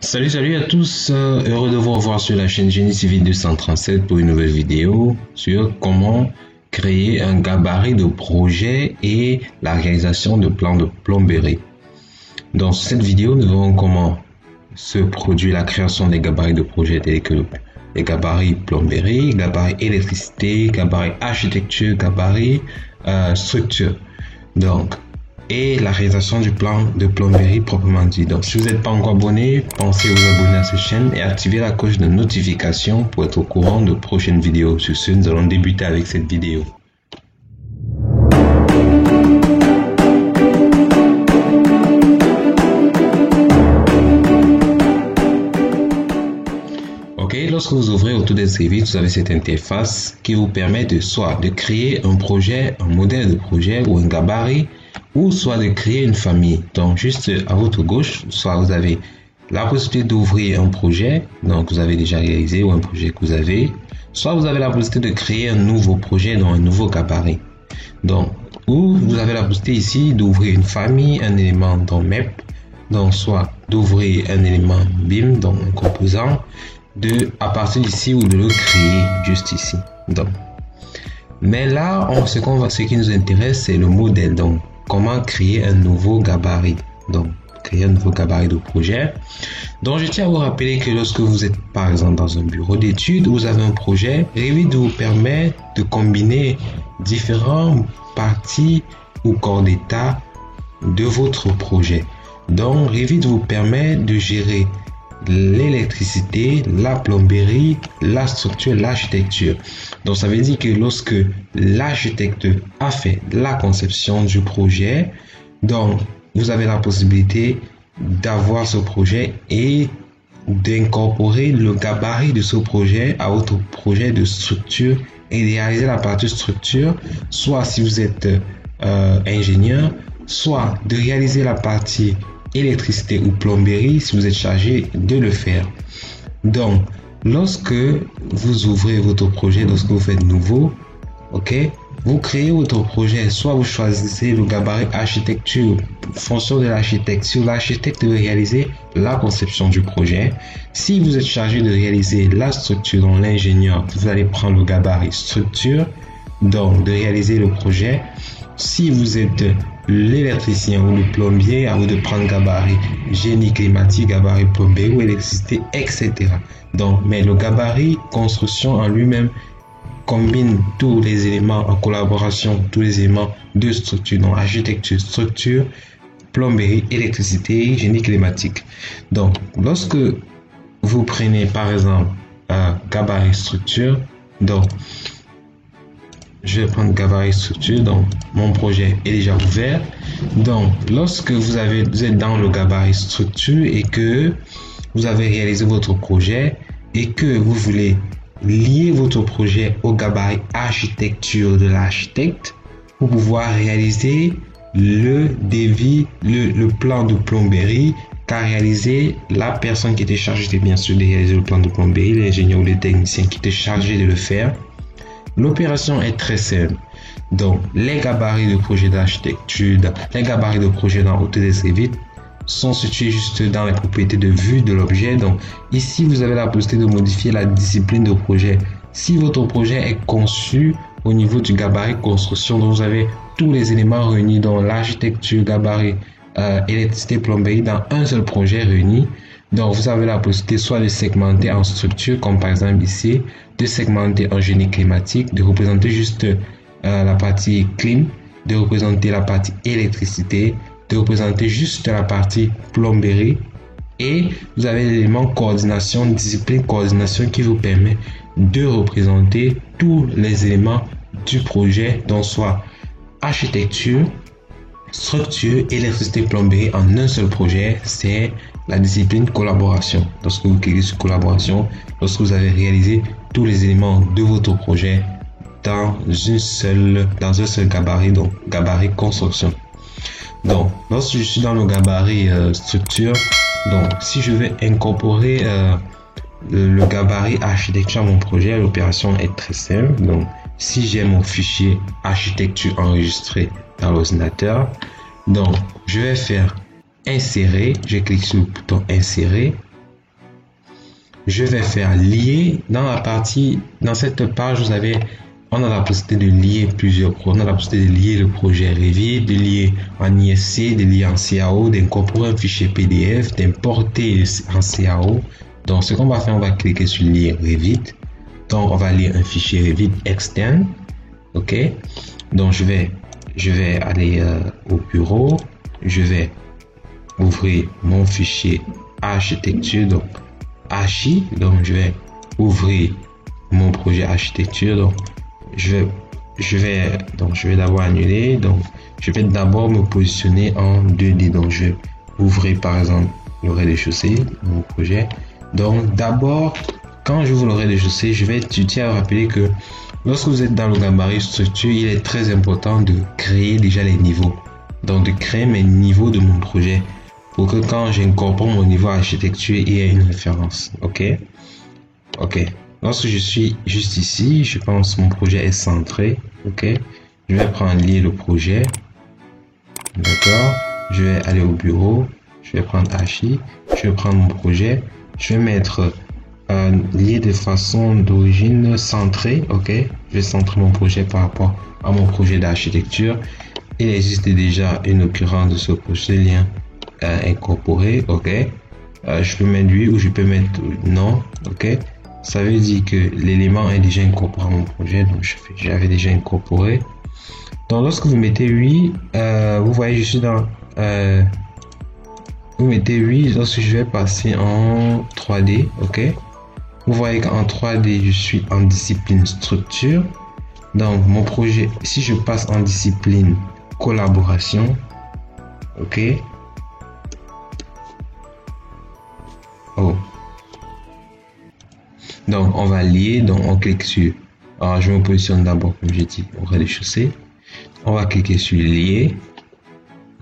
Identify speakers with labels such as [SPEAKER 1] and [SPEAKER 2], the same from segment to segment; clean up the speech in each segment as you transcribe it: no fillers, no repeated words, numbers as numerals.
[SPEAKER 1] Salut à tous, heureux de vous revoir sur la chaîne Génie Civil 237 pour une nouvelle vidéo sur comment créer un gabarit de projet et la réalisation de plans de plomberie. Dans cette vidéo, nous verrons comment se produit la création des gabarits de projet tels que les gabarits plomberie, gabarits électricité, gabarits architecture, gabarits structure. Et la réalisation du plan de plomberie proprement dit. Donc, si vous n'êtes pas encore abonné, pensez à vous abonner à cette chaîne et activer la cloche de notification pour être au courant de prochaines vidéos. Sur ce, nous allons débuter avec cette vidéo. Lorsque vous ouvrez Autodesk, vous avez cette interface qui vous permet de soit de créer un projet, un modèle de projet ou un gabarit, ou soit de créer une famille. Donc juste à votre gauche, soit vous avez la possibilité d'ouvrir un projet, donc vous avez déjà réalisé, ou un projet que vous avez, soit vous avez la possibilité de créer un nouveau projet dans un nouveau gabarit. Donc, ou vous avez la possibilité ici d'ouvrir une famille, un élément dans MEP, donc soit d'ouvrir un élément BIM dans un composant, à partir d'ici ou de le créer juste ici. Donc, mais là, ce qui nous intéresse, c'est le modèle. Donc, comment créer un nouveau gabarit. Donc, créer un nouveau gabarit de projet. Donc, je tiens à vous rappeler que lorsque vous êtes, par exemple, dans un bureau d'études, vous avez un projet, Revit vous permet de combiner différentes parties ou corps d'état de votre projet. Donc, Revit vous permet de gérer l'électricité, la plomberie, la structure, l'architecture. Donc ça veut dire que lorsque l'architecte a fait la conception du projet, donc vous avez la possibilité d'avoir ce projet et d'incorporer le gabarit de ce projet à votre projet de structure et de réaliser la partie structure, soit si vous êtes ingénieur, soit de réaliser la partie électricité ou plomberie si vous êtes chargé de le faire. Donc, lorsque vous ouvrez votre projet, lorsque vous faites nouveau, vous créez votre projet, soit vous choisissez le gabarit architecture, fonction de l'architecture. L'architecte va réaliser la conception du projet. Si vous êtes chargé de réaliser la structure dans l'ingénieur, vous allez prendre le gabarit structure, donc de réaliser le projet. Si vous êtes l'électricien ou le plombier, à vous de prendre gabarit génie climatique, gabarit plomberie ou électricité, etc. Donc, mais le gabarit construction en lui-même combine tous les éléments en collaboration, tous les éléments de structure, donc architecture, structure, plomberie, électricité, génie climatique. Donc, lorsque vous prenez par exemple gabarit structure, donc je vais prendre gabarit structure, donc mon projet est déjà ouvert. Donc lorsque vous êtes dans le gabarit structure et que vous avez réalisé votre projet et que vous voulez lier votre projet au gabarit architecture de l'architecte pour pouvoir réaliser le devis, le plan de plomberie qu'a réalisé la personne qui était chargée bien sûr de réaliser le plan de plomberie, l'ingénieur ou le technicien qui était chargé de le faire. L'opération est très simple. Donc, les gabarits de projet d'architecture, les gabarits de projet dans Autodesk Revit sont situés juste dans les propriétés de vue de l'objet. Donc, ici, vous avez la possibilité de modifier la discipline de projet. Si votre projet est conçu au niveau du gabarit construction, donc vous avez tous les éléments réunis dans l'architecture, gabarit, électricité, plomberie dans un seul projet réuni. Donc, vous avez la possibilité soit de segmenter en structure, comme par exemple ici, de segmenter en génie climatique, de représenter juste la partie clim, de représenter la partie électricité, de représenter juste la partie plomberie. Et vous avez l'élément coordination, discipline coordination qui vous permet de représenter tous les éléments du projet, donc soit architecture, structure, électricité, plomberie en un seul projet. C'est la discipline collaboration. Lorsque vous cliquez sur collaboration, lorsque vous avez réalisé tous les éléments de votre projet dans un seul gabarit, donc gabarit construction. Donc, lorsque je suis dans le gabarit structure, donc si je vais incorporer le gabarit architecture à mon projet, l'opération est très simple. Donc, si j'ai mon fichier architecture enregistré dans l'ordinateur, donc je vais faire insérer, je clique sur le bouton insérer je vais faire lier dans cette page, on a la possibilité de lier plusieurs projets. On a la possibilité de lier le projet Revit, de lier en ISC, de lier en CAO, d'incorporer un fichier PDF, d'importer en CAO. Donc, ce qu'on va faire, on va cliquer sur lier Revit. Donc, on va lire un fichier Revit externe. OK. Donc, je vais aller au bureau. Je vais ouvrir mon fichier architecture. Donc, archi. Donc, je vais ouvrir mon projet architecture. Donc, je vais d'abord annuler. Donc, je vais d'abord me positionner en 2D. Donc, je vais ouvrir par exemple le rez-de-chaussée, mon projet. Donc, d'abord, quand j'ouvre le rez-de-chaussée, je tiens à rappeler que lorsque vous êtes dans le gabarit structure, il est très important de créer déjà les niveaux. Donc, de créer mes niveaux de mon projet pour que quand j'incorpore mon niveau architecture, il y ait une référence. OK? OK. Lorsque je suis juste ici, je pense que mon projet est centré. OK. Je vais prendre lier le projet. D'accord. Je vais aller au bureau. Je vais prendre archi. Je vais prendre mon projet. Je vais mettre lié de façon d'origine centrée. OK. Je vais centrer mon projet par rapport à mon projet d'architecture. Il existe déjà une occurrence de ce projet lien incorporé. OK. Je peux mettre oui ou je peux mettre non. OK. Ça veut dire que l'élément est déjà incorporé à mon projet, donc j'avais déjà incorporé. Donc lorsque vous mettez oui, vous voyez je suis dans vous mettez oui lorsque je vais passer en 3D. OK. Vous voyez qu'en 3D je suis en discipline structure. Donc mon projet, si je passe en discipline collaboration, OK. Oh. Donc, on va lier. Donc, on clique sur... Alors, je me positionne d'abord, comme j'ai dit, au rez-de-chaussée. On va cliquer sur lier.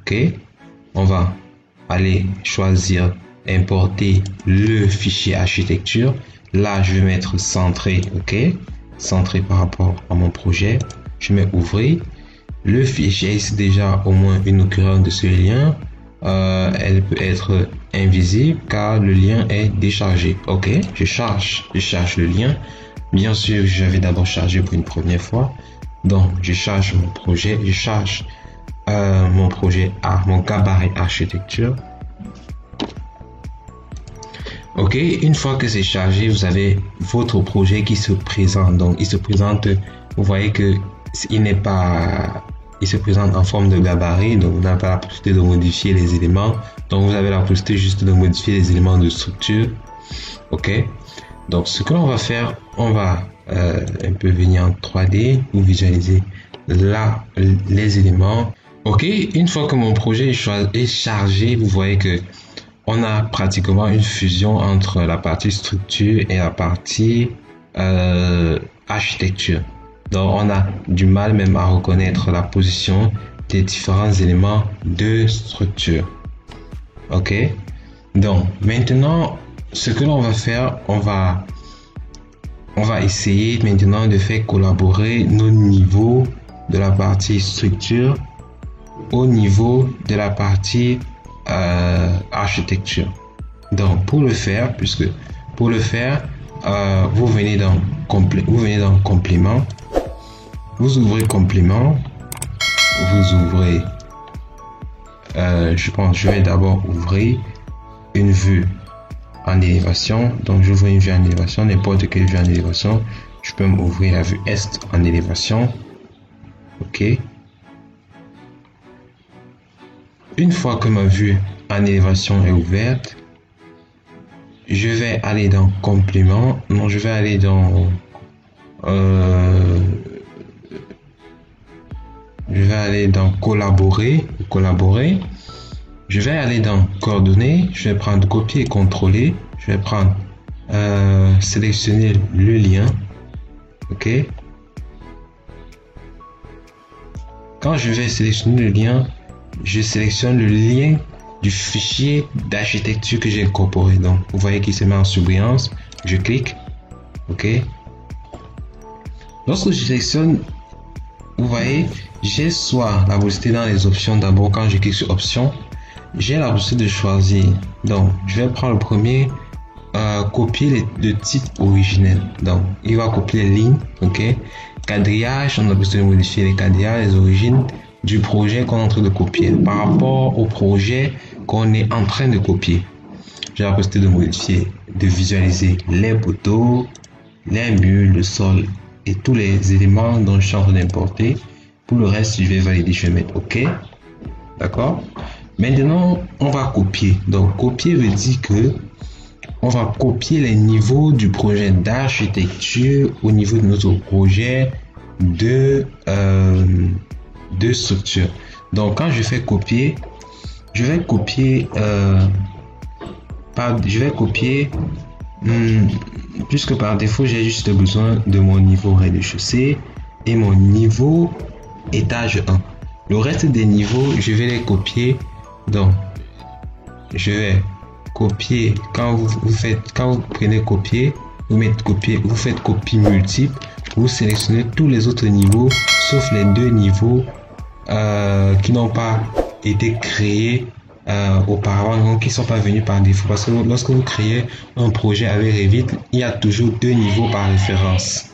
[SPEAKER 1] OK. On va aller choisir importer le fichier architecture. Là, je vais mettre centré. OK. Centré par rapport à mon projet. Je mets ouvrir. Le fichier, c'est déjà au moins une occurrence de ce lien. Elle peut être invisible car le lien est déchargé. OK, je charge le lien. Bien sûr, j'avais d'abord chargé pour une première fois. Donc, je charge mon projet. Je charge mon projet à mon gabarit architecture. OK, une fois que c'est chargé, vous avez votre projet qui se présente. Donc, il se présente, vous voyez que il se présente en forme de gabarit, donc vous n'avez pas la possibilité de modifier les éléments. Donc vous avez la possibilité juste de modifier les éléments de structure. OK. Donc ce que l'on va faire, on va un peu venir en 3D pour visualiser là les éléments. OK. Une fois que mon projet est chargé, vous voyez que on a pratiquement une fusion entre la partie structure et la partie architecture. Donc, on a du mal même à reconnaître la position des différents éléments de structure. OK. Donc, maintenant, ce que l'on va faire, on va essayer maintenant de faire collaborer nos niveaux de la partie structure au niveau de la partie architecture. Donc, pour le faire, vous venez dans complément. Vous ouvrez complément, vous ouvrez, je vais d'abord ouvrir une vue en élévation. Donc j'ouvre une vue en élévation, n'importe quelle vue en élévation. Je peux m'ouvrir la vue est en élévation. OK. Une fois que ma vue en élévation est ouverte, je vais aller dans complément. Non, je vais aller dans collaborer. Je vais aller dans coordonnées. Je vais prendre copier et contrôler. Je vais prendre sélectionner le lien. OK. Quand je vais sélectionner le lien, je sélectionne le lien du fichier d'architecture que j'ai incorporé. Donc, vous voyez qu'il se met en surbrillance. Je clique. OK. Lorsque je sélectionne, vous voyez, j'ai soit la possibilité dans les options. D'abord, quand je clique sur options, j'ai la possibilité de choisir. Donc, je vais prendre le premier copier le titre originel. Donc, il va copier les lignes, ok. Quadrillage, on a besoin de modifier les quadrillages, les origines du projet qu'on est en train de copier par rapport au projet qu'on est en train de copier. J'ai la possibilité de modifier, de visualiser les poteaux, les murs, le sol et tous les éléments dont je suis en train d'importer. Pour le reste, je vais valider, je vais mettre OK. D'accord? Maintenant, on va copier. Donc, copier veut dire que on va copier les niveaux du projet d'architecture au niveau de notre projet de structure. Donc, quand je fais copier, je vais copier puisque par défaut, j'ai juste besoin de mon niveau rez-de-chaussée et mon niveau étage 1. Le reste des niveaux, je vais les copier. Donc, je vais copier. Quand vous prenez copier, vous faites copie multiple. Vous sélectionnez tous les autres niveaux, sauf les deux niveaux qui n'ont pas été créés auparavant, donc qui ne sont pas venus par défaut. Parce que lorsque vous créez un projet avec Revit, il y a toujours deux niveaux par référence.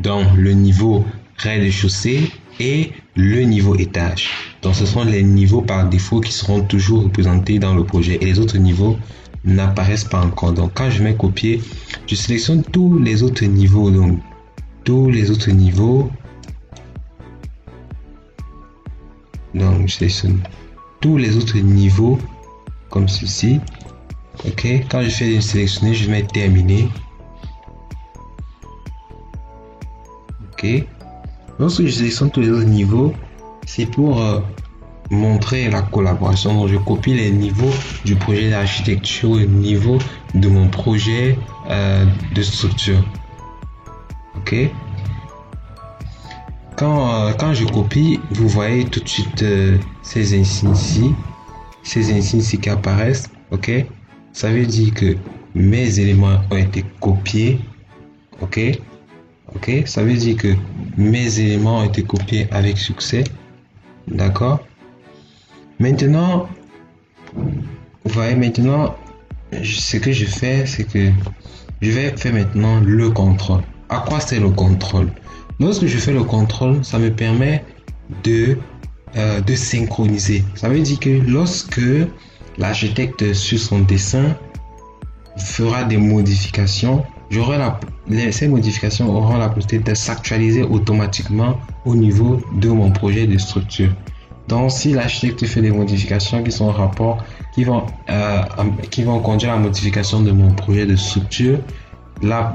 [SPEAKER 1] Donc, le niveau rez-de-chaussée et le niveau étage. Donc, ce sont les niveaux par défaut qui seront toujours représentés dans le projet et les autres niveaux n'apparaissent pas encore. Donc, quand je mets copier, je sélectionne tous les autres niveaux. Donc, tous les autres niveaux. Donc, je sélectionne tous les autres niveaux comme ceci. Ok, quand je fais sélectionner, je mets terminer. Ok, lorsque je sélectionne tous les autres niveaux, c'est pour montrer la collaboration. Donc, je copie les niveaux du projet d'architecture au niveau de mon projet de structure. Ok, quand je copie, vous voyez tout de suite ces insignes ici qui apparaissent. Ok, ça veut dire que mes éléments ont été copiés. Ok, ça veut dire que mes éléments ont été copiés avec succès. D'accord. Maintenant, vous voyez, maintenant, ce que je fais, c'est que je vais faire maintenant le contrôle. À quoi c'est le contrôle? Lorsque je fais le contrôle, ça me permet de synchroniser. Ça veut dire que lorsque l'architecte sur son dessin fera des modifications, ces modifications auront la possibilité de s'actualiser automatiquement au niveau de mon projet de structure. Donc, si l'architecte fait des modifications qui sont en rapport, qui vont conduire à la modification de mon projet de structure,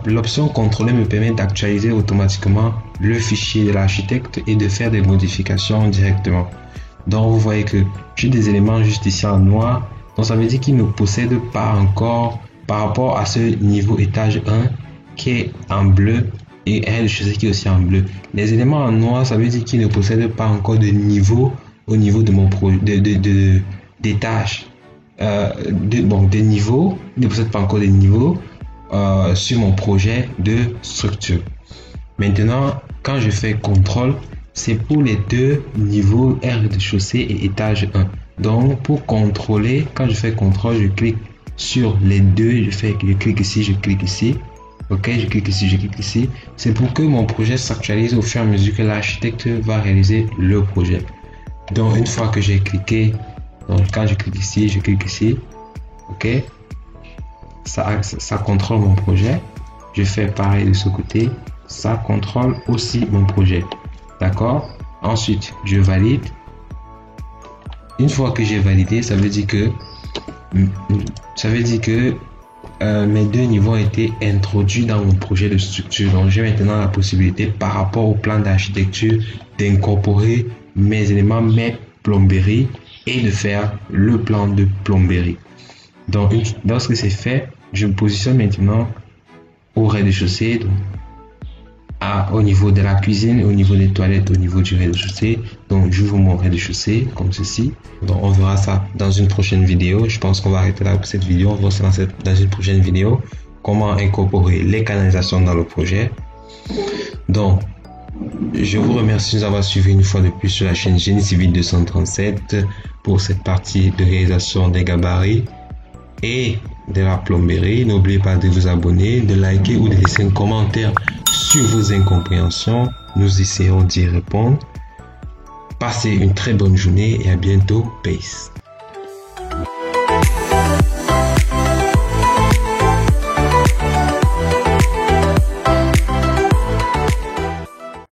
[SPEAKER 1] l'option contrôler me permet d'actualiser automatiquement le fichier de l'architecte et de faire des modifications directement. Donc, vous voyez que j'ai des éléments juste ici en noir. Donc, ça veut dire qu'il ne possède pas encore par rapport à ce niveau étage 1 qui est en bleu et rez-de-chaussée qui est aussi en bleu. Les éléments en noir, ça veut dire qu'il ne possède pas encore de niveau au niveau de mon projet d'étage. Des niveaux, il ne possède pas encore des niveaux sur mon projet de structure. Maintenant, quand je fais contrôle, c'est pour les deux niveaux rez-de-chaussée et étage 1. Donc, pour contrôler, quand je fais contrôle, je clique sur les deux, je clique ici, je clique ici. Ok, je clique ici, je clique ici. C'est pour que mon projet s'actualise au fur et à mesure que l'architecte va réaliser le projet. Donc, une fois que j'ai cliqué, donc quand je clique ici, je clique ici. Ok, ça contrôle mon projet. Je fais pareil de ce côté. Ça contrôle aussi mon projet. D'accord. Ensuite, je valide. Une fois que j'ai validé, ça veut dire que mes deux niveaux ont été introduits dans mon projet de structure. Donc, j'ai maintenant la possibilité, par rapport au plan d'architecture, d'incorporer mes éléments, mes plomberies et de faire le plan de plomberie. Donc, lorsque c'est fait, je me positionne maintenant au rez-de-chaussée, au niveau de la cuisine, au niveau des toilettes, au niveau du rez-de-chaussée. Donc, j'ouvre mon rez-de-chaussée comme ceci. Donc, on verra ça dans une prochaine vidéo. Je pense qu'on va arrêter là pour cette vidéo. On va se lancer dans une prochaine vidéo. Comment incorporer les canalisations dans le projet. Donc, je vous remercie de nous avoir suivis une fois de plus sur la chaîne Génie Civil 237 pour cette partie de réalisation des gabarits. Et de la plomberie. N'oubliez pas de vous abonner, de liker ou de laisser un commentaire sur vos incompréhensions. Nous essaierons d'y répondre. Passez une très bonne journée et à bientôt. Peace.